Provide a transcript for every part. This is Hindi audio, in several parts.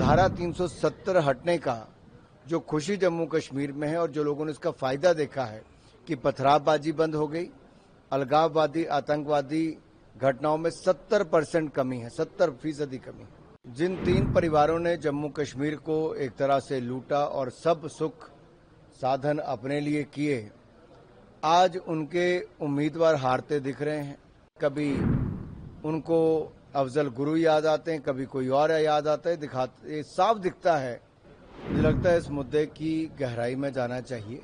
धारा 370 हटने का जो खुशी जम्मू कश्मीर में है और जो लोगों ने इसका फायदा देखा है कि पथरावबाजी बंद हो गई, अलगाववादी आतंकवादी घटनाओं में 70% कमी है, 70% कमी है। जिन 3 परिवारों ने जम्मू कश्मीर को एक तरह से लूटा और सब सुख साधन अपने लिए किए, आज उनके उम्मीदवार हारते दिख रहे हैं। कभी उनको अफजल गुरु याद आते हैं, कभी कोई और याद आता है। ये साफ दिखता है। मुझे लगता है इस मुद्दे की गहराई में जाना चाहिए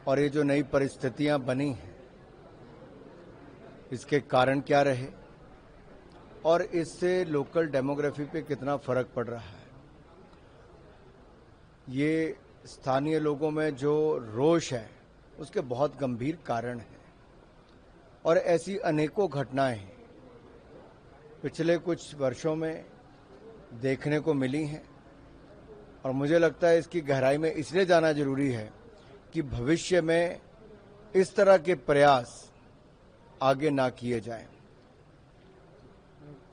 और ये जो नई परिस्थितियां बनी हैं इसके कारण क्या रहे और इससे लोकल डेमोग्राफी पे कितना फर्क पड़ रहा है। ये स्थानीय लोगों में जो रोष है उसके बहुत गंभीर कारण हैं और ऐसी अनेकों घटनाएं पिछले कुछ वर्षों में देखने को मिली हैं और मुझे लगता है इसकी गहराई में इसलिए जाना जरूरी है कि भविष्य में इस तरह के प्रयास आगे ना किए जाएं।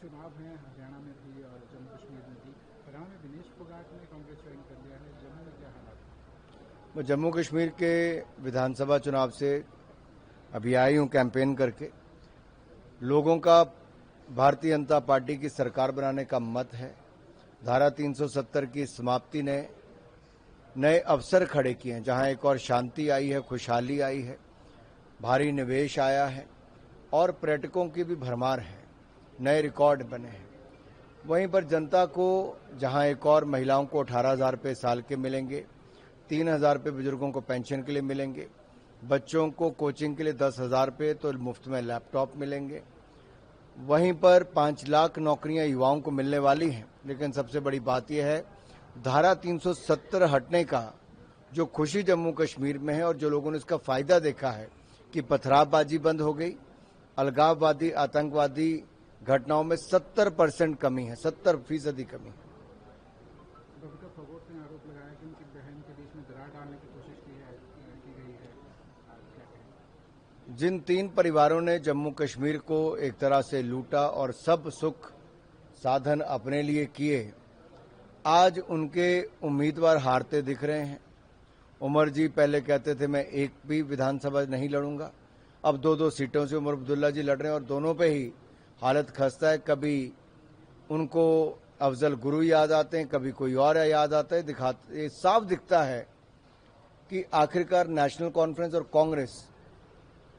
चुनाव है हरियाणा में भी और जम्मू कश्मीर में भी। हरियाणा में दिनेश फोगाट ने कांग्रेस ज्वाइन कर लिया है, जम्मू में क्या हालात? मैं जम्मू कश्मीर के विधानसभा चुनाव से अभी आई हूं कैंपेन करके। लोगों का भारतीय जनता पार्टी की सरकार बनाने का मत है। धारा 370 की समाप्ति ने नए अवसर खड़े किए हैं, जहां एक और शांति आई है, खुशहाली आई है, भारी निवेश आया है और पर्यटकों की भी भरमार है, नए रिकॉर्ड बने हैं। वहीं पर जनता को जहां एक और महिलाओं को 18,000 रुपये साल के मिलेंगे, 3,000 रुपये बुजुर्गों को पेंशन के लिए मिलेंगे, बच्चों को कोचिंग के लिए 10,000 रुपये तो मुफ्त में लैपटॉप मिलेंगे। वहीं पर 5 लाख नौकरियां युवाओं को मिलने वाली हैं। लेकिन सबसे बड़ी बात यह है धारा 370 हटने का जो खुशी जम्मू कश्मीर में है और जो लोगों ने इसका फायदा देखा है कि पथरावबाजी बंद हो गई, अलगाववादी आतंकवादी घटनाओं में 70% कमी है, 70% कमी है। डॉक्टर फोगाट ने आरोप लगाया कि उनकी बहन के बीच में दरार डालने की कोशिश की गई है। क्या कहें? जिन 3 परिवारों ने जम्मू कश्मीर को एक तरह से लूटा और सब सुख साधन अपने लिए किए, आज उनके उम्मीदवार हारते दिख रहे हैं। उमर जी पहले कहते थे मैं एक भी विधानसभा नहीं लड़ूंगा, अब 2-2 सीटों से उमर अब्दुल्ला जी लड़ रहे हैं और दोनों पे ही हालत खस्ता है। कभी उनको अफजल गुरु याद आते हैं, कभी कोई और याद आता है। ये साफ दिखता है कि आखिरकार नेशनल कॉन्फ्रेंस और कांग्रेस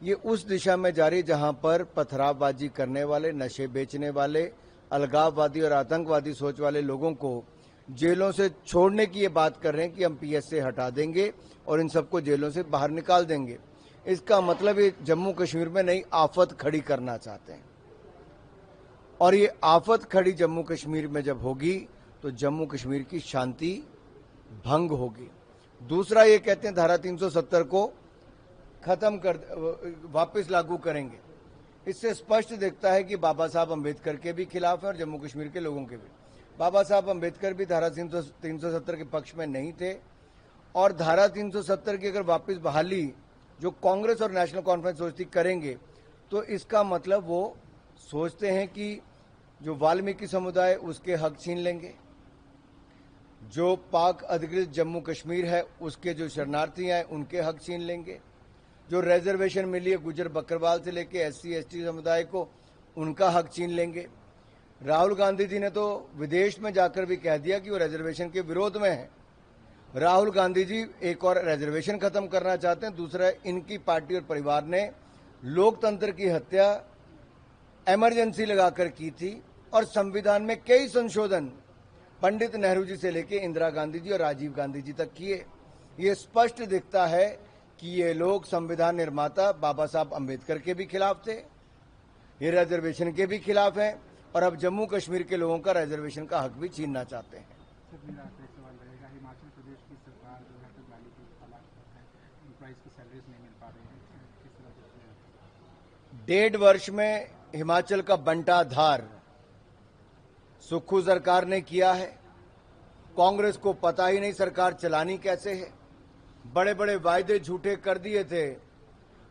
ये उस दिशा में जा रही है जहां पर पथरावबाजी करने वाले, नशे बेचने वाले, अलगाववादी और आतंकवादी सोच वाले लोगों को जेलों से छोड़ने की ये बात कर रहे हैं कि हम पीएस से हटा देंगे और इन सबको जेलों से बाहर निकाल देंगे। इसका मतलब ये जम्मू कश्मीर में नई आफत खड़ी करना चाहते हैं और ये आफत खड़ी जम्मू कश्मीर में जब होगी तो जम्मू कश्मीर की शांति भंग होगी। दूसरा ये कहते हैं धारा 370 को खत्म कर वापस लागू करेंगे। इससे स्पष्ट दिखता है कि बाबा साहब अंबेडकर के भी खिलाफ है और जम्मू कश्मीर के लोगों के भी। बाबा साहब अंबेडकर भी धारा 370 के पक्ष में नहीं थे और धारा 370 की अगर वापस बहाली जो कांग्रेस और नेशनल कॉन्फ्रेंस सोचती करेंगे तो इसका मतलब वो सोचते हैं कि जो वाल्मीकि समुदाय उसके हक छीन लेंगे, जो पाक अधिकृत जम्मू कश्मीर है उसके जो शरणार्थी हैं उनके हक छीन लेंगे, जो रिजर्वेशन मिली है गुजर बकरवाल से लेके एससी एसटी समुदाय को उनका हक छीन लेंगे। राहुल गांधी जी ने तो विदेश में जाकर भी कह दिया कि वो रिजर्वेशन के विरोध में है। राहुल गांधी जी एक और रिजर्वेशन खत्म करना चाहते हैं। दूसरा, इनकी पार्टी और परिवार ने लोकतंत्र की हत्या इमरजेंसी लगाकर की थी और संविधान में कई संशोधन पंडित नेहरू जी से लेके इंदिरा गांधी जी और राजीव गांधी जी तक किए। ये स्पष्ट दिखता है कि ये लोग संविधान निर्माता बाबा साहब अंबेडकर के भी खिलाफ थे, ये रिजर्वेशन के भी खिलाफ हैं और अब जम्मू कश्मीर के लोगों का रिजर्वेशन का हक भी छीनना चाहते हैं। मेरा आखिरी सवाल रहेगा, हिमाचल प्रदेश की सरकार जो है दिवाली की हालात है, एम्प्लॉइज की सैलरीज नहीं मिल पा रही है, किस तरह से? 1.5 वर्ष में हिमाचल का बंटाधार सुक्खू सरकार ने किया है। कांग्रेस को पता ही नहीं सरकार चलानी कैसे है। बड़े बड़े वायदे झूठे कर दिए थे,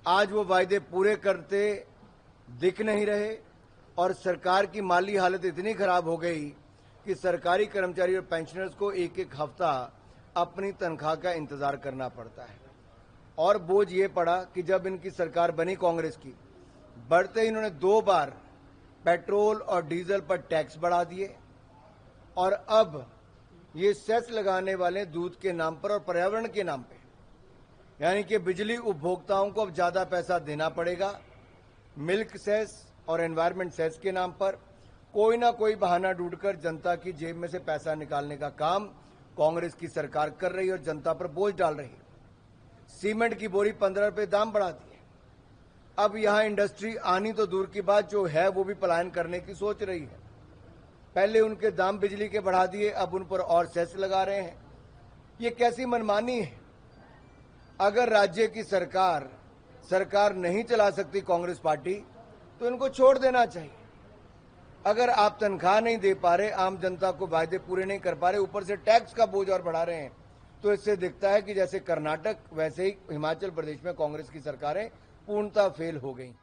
आज वो वायदे पूरे करते दिख नहीं रहे और सरकार की माली हालत इतनी खराब हो गई कि सरकारी कर्मचारी और पेंशनर्स को एक एक हफ्ता अपनी तनख्वाह का इंतजार करना पड़ता है। और बोझ ये पड़ा कि जब इनकी सरकार बनी कांग्रेस की, बढ़ते ही इन्होंने 2 बार पेट्रोल और डीजल पर टैक्स बढ़ा दिए और अब ये सेस लगाने वाले दूध के नाम पर और पर्यावरण के नाम पे, यानी कि बिजली उपभोक्ताओं को अब ज्यादा पैसा देना पड़ेगा। मिल्क सेस और एनवायरमेंट सेस के नाम पर कोई ना कोई बहाना ढूंढकर जनता की जेब में से पैसा निकालने का काम कांग्रेस की सरकार कर रही है और जनता पर बोझ डाल रही है। सीमेंट की बोरी 15 रुपए दाम बढ़ा दिए। अब यहां इंडस्ट्री आनी तो दूर की बात, जो है वो भी पलायन करने की सोच रही है। पहले उनके दाम बिजली के बढ़ा दिए, अब उन पर और सेस लगा रहे हैं। ये कैसी मनमानी है? अगर राज्य की सरकार नहीं चला सकती कांग्रेस पार्टी, तो इनको छोड़ देना चाहिए। अगर आप तनख्वाह नहीं दे पा रहे, आम जनता को वायदे पूरे नहीं कर पा रहे, ऊपर से टैक्स का बोझ और बढ़ा रहे हैं, तो इससे दिखता है कि जैसे कर्नाटक वैसे ही हिमाचल प्रदेश में कांग्रेस की सरकारें पूर्णतः फेल हो गई।